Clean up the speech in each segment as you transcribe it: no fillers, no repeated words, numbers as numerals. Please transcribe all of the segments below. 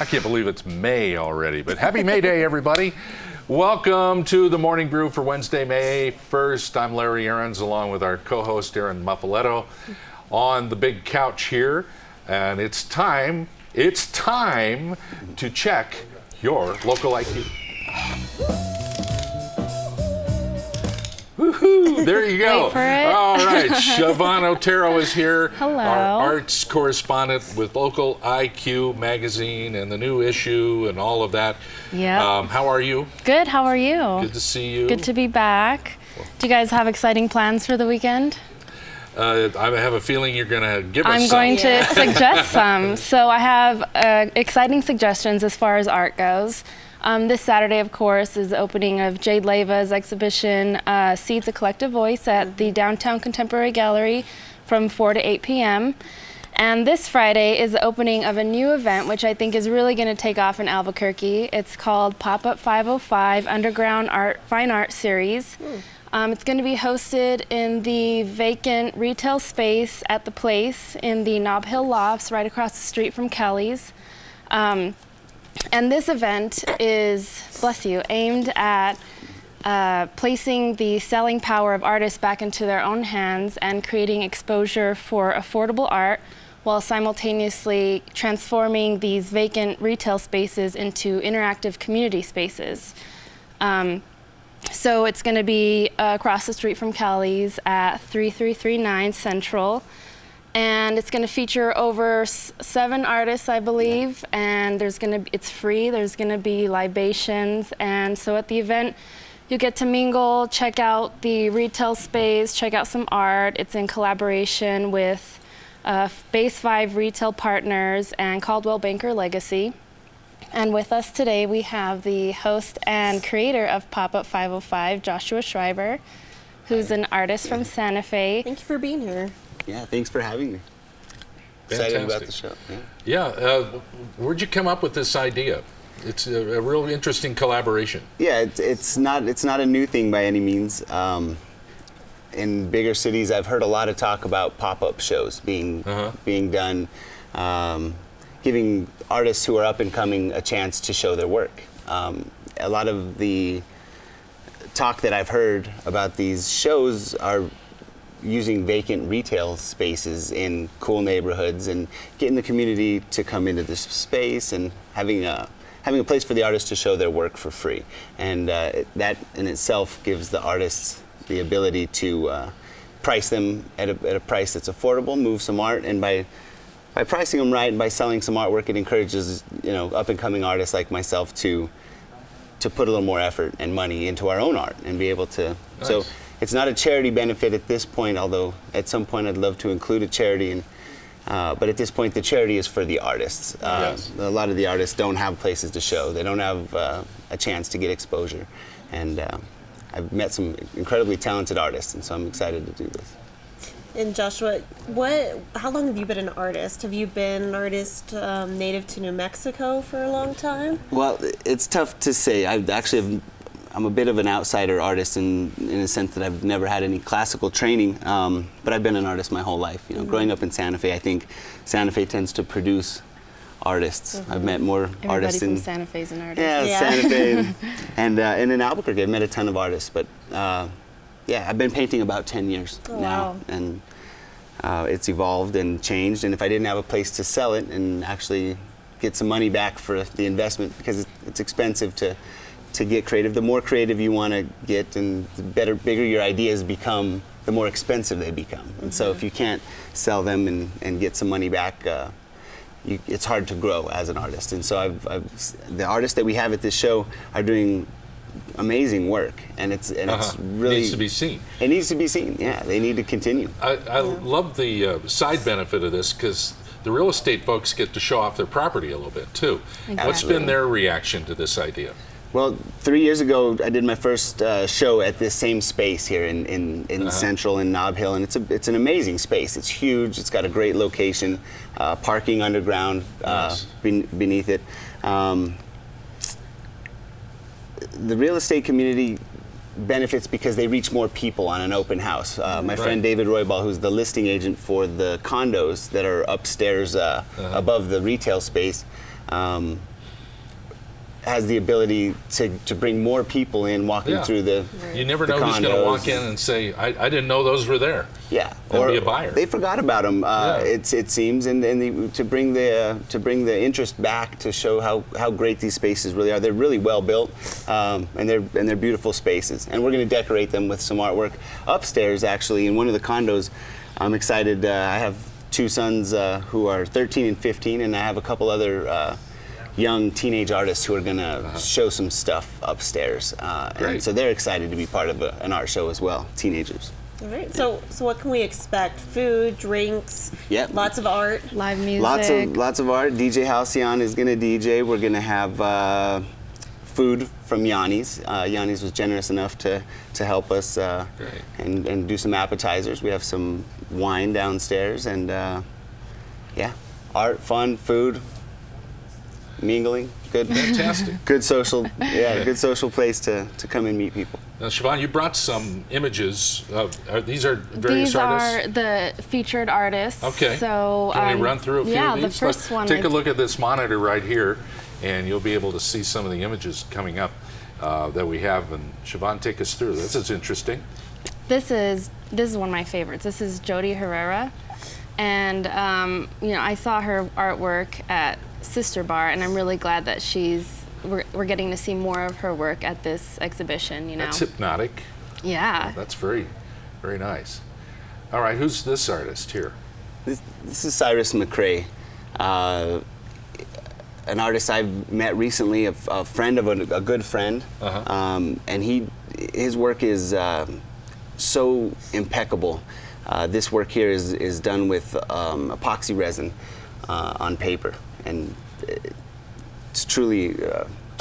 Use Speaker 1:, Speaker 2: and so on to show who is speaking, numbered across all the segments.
Speaker 1: I can't believe it's May already, but happy May Day, everybody. Welcome to the Morning Brew for Wednesday, May 1st. I'm Larry Aarons, along with our co-host, Aaron Muffaletto, on the big couch here. And it's time to check your local IQ. Woohoo! There you go.
Speaker 2: Wait for it.
Speaker 1: All right, Siobhan Otero is here.
Speaker 2: Hello.
Speaker 1: Our arts correspondent with Local IQ magazine and the new issue and all of that.
Speaker 2: Yeah.
Speaker 1: How are you?
Speaker 2: Good. How are you?
Speaker 1: Good to see you.
Speaker 2: Good to be back. Do you guys have exciting plans for the weekend?
Speaker 1: I have a feeling you're going to give us some.
Speaker 2: I'm going to suggest some. So I have exciting suggestions as far as art goes. This Saturday, of course, is the opening of Jade Leva's exhibition, Seeds a Collective Voice, at the Downtown Contemporary Gallery from 4 to 8 p.m. And this Friday is the opening of a new event, which I think is really going to take off in Albuquerque. It's called Pop-Up 505 Underground Fine Art Series. It's going to be hosted in the vacant retail space at the Place in the Nob Hill Lofts, right across the street from Kelly's. And this event is, bless you, aimed at placing the selling power of artists back into their own hands and creating exposure for affordable art while simultaneously transforming these vacant retail spaces into interactive community spaces. So it's going to be across the street from Cali's at 3339 Central. And it's going to feature over 7 artists, I believe, and it's free. There's going to be libations, and so at the event, you get to mingle, check out the retail space, check out some art. It's in collaboration with Base 5 retail partners and Caldwell Banker Legacy. And with us today, we have the host and creator of Pop-Up 505, Joshua Schriber, who's an artist from Santa Fe.
Speaker 3: Thank you for being here.
Speaker 4: Yeah, thanks for having me.
Speaker 1: Fantastic.
Speaker 4: Excited about the show.
Speaker 1: Yeah, where'd you come up with this idea? It's a real interesting collaboration.
Speaker 4: Yeah, it's not a new thing by any means. In bigger cities, I've heard a lot of talk about pop-up shows being done, giving artists who are up and coming a chance to show their work. A lot of the talk that I've heard about these shows are using vacant retail spaces in cool neighborhoods and getting the community to come into this space and having a place for the artists to show their work for free. And that in itself gives the artists the ability to price them at a price that's affordable, move some art, and by pricing them right and by selling some artwork, it encourages up and coming artists like myself to put a little more effort and money into our own art and be able to.
Speaker 1: Nice.
Speaker 4: So it's not a charity benefit at this point, although at some point I'd love to include a charity. But at this point, the charity is for the artists.
Speaker 1: Yes.
Speaker 4: A lot of the artists don't have places to show. They don't have a chance to get exposure. And I've met some incredibly talented artists, and so I'm excited to do this.
Speaker 3: And Joshua, how long have you been an artist? Have you been an artist native to New Mexico for a long time?
Speaker 4: Well, it's tough to say. I'm a bit of an outsider artist in a sense that I've never had any classical training, but I've been an artist my whole life. Growing up in Santa Fe, I think Santa Fe tends to produce artists. I've met more artists
Speaker 2: Everybody from Santa Fe is an artist.
Speaker 4: Yeah, Santa Fe, and in Albuquerque, I've met a ton of artists. But yeah, I've been painting about 10 years now, and it's evolved and changed. And if I didn't have a place to sell it and actually get some money back for the investment, because it's expensive to get creative. The more creative you want to get and the bigger your ideas become, the more expensive they become. And so if you can't sell them and get some money back, it's hard to grow as an artist. And so the artists that we have at this show are doing amazing work, and it's really...
Speaker 1: It needs to be seen.
Speaker 4: It needs to be seen, yeah. They need to continue.
Speaker 1: I love the side benefit of this, because the real estate folks get to show off their property a little bit too.
Speaker 2: Exactly.
Speaker 1: What's been their reaction to this idea?
Speaker 4: Well, 3 years ago, I did my first show at this same space here in Central in Nob Hill, and it's an amazing space. It's huge. It's got a great location, parking underground beneath it. The real estate community benefits because they reach more people on an open house. My friend David Roybal, who's the listing agent for the condos that are upstairs above the retail space, has the ability to bring more people in walking
Speaker 1: Yeah.
Speaker 4: through the
Speaker 1: You never
Speaker 4: the
Speaker 1: know who's going to
Speaker 4: condos.
Speaker 1: walk in and say, I didn't know those were there.
Speaker 4: Yeah,
Speaker 1: And be a buyer.
Speaker 4: they forgot about them.
Speaker 1: Yeah.
Speaker 4: It seems, and to bring the interest back to show how great these spaces really are. They're really well built, and they're beautiful spaces. And we're going to decorate them with some artwork upstairs. Actually, in one of the condos, I'm excited. I have two sons who are 13 and 15, and I have a couple other young teenage artists who are going to show some stuff upstairs.
Speaker 1: Great.
Speaker 4: And so they're excited to be part of an art show as well, teenagers.
Speaker 3: All right. So what can we expect? Food, drinks,
Speaker 4: Yep.
Speaker 3: lots of art.
Speaker 2: Live music.
Speaker 4: Lots of art. DJ Halcyon is going to DJ. We're going to have food from Yanni's. Yanni's was generous enough to help us and do some appetizers. We have some wine downstairs, and yeah, art, fun, food, mingling. Good.
Speaker 1: Fantastic.
Speaker 4: Good social. Yeah, good social place to come and meet people.
Speaker 1: Now, Siobhan, you brought some images. These are various
Speaker 2: These
Speaker 1: artists?
Speaker 2: are the featured artists.
Speaker 1: Okay.
Speaker 2: So
Speaker 1: Can we run through a few
Speaker 2: yeah,
Speaker 1: of these?
Speaker 2: the first one.
Speaker 1: Take a look at this monitor right here, and you'll be able to see some of the images coming up that we have. And Siobhan, take us through. This is interesting.
Speaker 2: This is one of my favorites. This is Jody Herrera, and I saw her artwork at Sister Bar, and I'm really glad that we're getting to see more of her work at this exhibition.
Speaker 1: That's hypnotic.
Speaker 2: Yeah.
Speaker 1: That's very, very nice. All right, who's this artist here?
Speaker 4: This is Cyrus Mcrae, an artist I've met recently, a friend of a good friend, and his work is so impeccable. This work here is done with epoxy resin on paper, and it's truly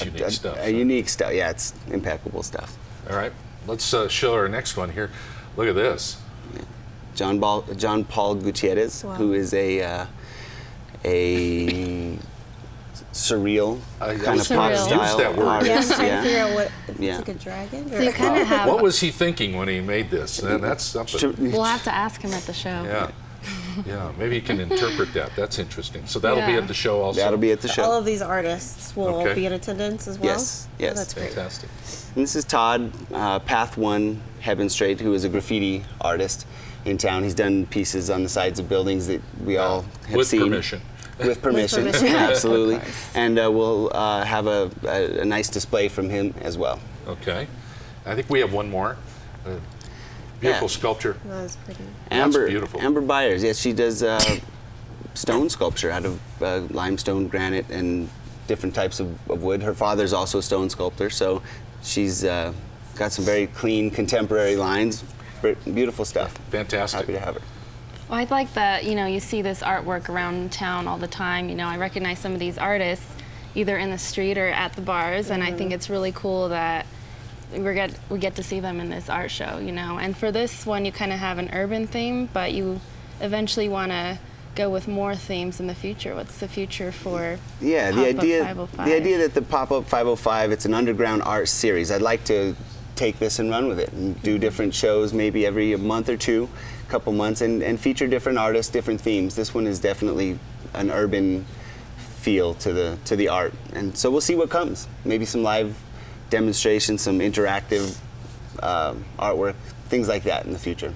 Speaker 1: Unique stuff,
Speaker 4: a unique stuff. Yeah, it's impeccable stuff.
Speaker 1: All right, let's show our next one here. Look at this.
Speaker 4: John Paul Gutierrez,
Speaker 3: Wow.
Speaker 4: who is a surreal kind of pop
Speaker 2: Surreal.
Speaker 4: style
Speaker 1: Use that word.
Speaker 3: Yeah, I'm
Speaker 4: artist.
Speaker 3: trying to figure out what.
Speaker 4: Yeah.
Speaker 3: It's like a dragon.
Speaker 2: So you kind of have.
Speaker 1: What was he thinking when he made this? That's something.
Speaker 2: We'll have to ask him at the show.
Speaker 1: Yeah. Yeah, maybe he can interpret that. That's interesting. So that'll be
Speaker 2: Yeah.
Speaker 1: at the show also.
Speaker 4: That'll be at the show.
Speaker 3: All of these artists will
Speaker 1: Okay.
Speaker 3: be in attendance as well.
Speaker 4: Yes,
Speaker 3: Oh,
Speaker 4: yes.
Speaker 3: that's great.
Speaker 1: Fantastic.
Speaker 4: And this is Todd, Path One Hebenstraight, who is a graffiti artist in town. He's done pieces on the sides of buildings that we all have
Speaker 1: With
Speaker 4: seen.
Speaker 1: permission.
Speaker 4: With permission,
Speaker 3: permission.
Speaker 4: absolutely.
Speaker 2: Of course.
Speaker 4: And we'll have a nice display from him as well.
Speaker 1: Okay. I think we have one more. Beautiful
Speaker 4: Yeah.
Speaker 1: sculpture.
Speaker 3: That was pretty.
Speaker 4: Amber,
Speaker 1: beautiful.
Speaker 4: Amber Byers, yes, she does stone sculpture out of limestone, granite, and different types of wood. Her father's also a stone sculptor, so she's got some very clean, contemporary lines. Beautiful stuff.
Speaker 1: Fantastic.
Speaker 4: Happy to have her.
Speaker 2: Well, I like that, you see this artwork around town all the time. I recognize some of these artists either in the street or at the bars, and I think it's really cool that we get to see them in this art show, And for this one, you kind of have an urban theme, but you eventually want to go with more themes in the future. What's the future for
Speaker 4: Yeah,
Speaker 2: Pop-Up 505?
Speaker 4: the idea that the Pop-Up 505, it's an underground art series. I'd like to take this and run with it and do different shows maybe every month or two, couple months, and feature different artists, different themes. This one is definitely an urban feel to the art, and so we'll see what comes. Maybe some live demonstrations, some interactive artwork, things like that in the future.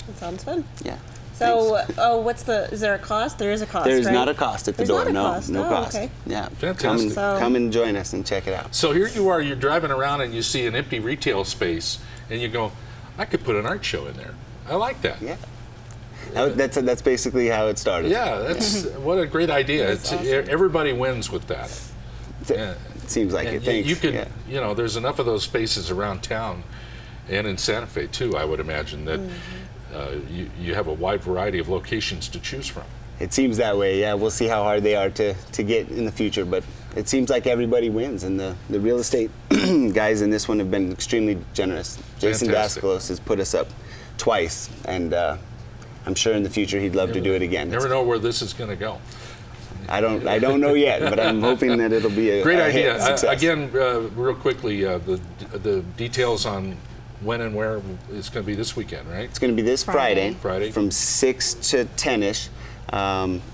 Speaker 3: That sounds fun.
Speaker 4: Yeah.
Speaker 3: So, is there a cost? There is a cost,
Speaker 4: There is
Speaker 3: right?
Speaker 4: not a cost at the
Speaker 3: There's
Speaker 4: door.
Speaker 3: not a
Speaker 4: No,
Speaker 3: cost.
Speaker 4: no
Speaker 3: Oh,
Speaker 4: cost.
Speaker 3: okay.
Speaker 4: Yeah.
Speaker 1: Fantastic.
Speaker 4: Come and join us and check it out.
Speaker 1: So here you are, you're driving around and you see an empty retail space, and you go, I could put an art show in there. I like that.
Speaker 4: Yeah. That's basically how it started.
Speaker 1: Yeah, that's what a great idea.
Speaker 3: That's awesome.
Speaker 1: Everybody wins with that. Yeah.
Speaker 4: It seems like
Speaker 1: And
Speaker 4: it. Thanks.
Speaker 1: you could,
Speaker 4: Yeah.
Speaker 1: there's enough of those spaces around town and in Santa Fe too, I would imagine, that you have a wide variety of locations to choose from.
Speaker 4: It seems that way. Yeah, we'll see how hard they are to get in the future, but it seems like everybody wins, and the real estate guys in this one have been extremely generous. Jason
Speaker 1: Fantastic.
Speaker 4: Vasquez has put us up twice, and I'm sure in the future he'd love to do it again.
Speaker 1: Never know where this is going to go.
Speaker 4: I don't know yet, but I'm hoping that it'll be a
Speaker 1: Great
Speaker 4: a hit,
Speaker 1: idea.
Speaker 4: success.
Speaker 1: Again, real quickly, the details on when and where it's going to be this weekend, right?
Speaker 4: It's going to be this Friday,
Speaker 1: Friday.
Speaker 4: from 6 to 10ish,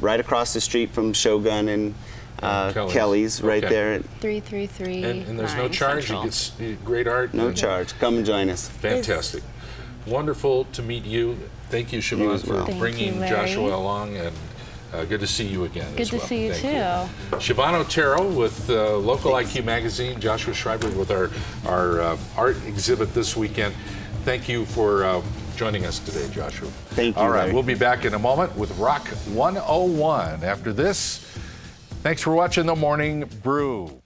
Speaker 4: right across the street from Shogun and Kelly's right
Speaker 1: Okay.
Speaker 4: there.
Speaker 2: 333.
Speaker 1: And there's no charge. You get great art.
Speaker 4: No charge. Come and join us.
Speaker 1: Fantastic. Wonderful to meet you. Thank you, Siobhan,
Speaker 4: as well.
Speaker 1: for
Speaker 2: Thank
Speaker 1: bringing
Speaker 2: you, Larry.
Speaker 1: Joshua along, and good to see you again.
Speaker 2: Good
Speaker 1: as
Speaker 2: to
Speaker 1: well.
Speaker 2: see you
Speaker 1: Thank
Speaker 2: too.
Speaker 1: Siobhan Otero with Local IQ Magazine, Joshua Schriber with our art exhibit this weekend. Thank you for joining us today, Joshua.
Speaker 4: Thank you,
Speaker 1: All right,
Speaker 4: Larry.
Speaker 1: we'll be back in a moment with Rock 101. After this, thanks for watching The Morning Brew.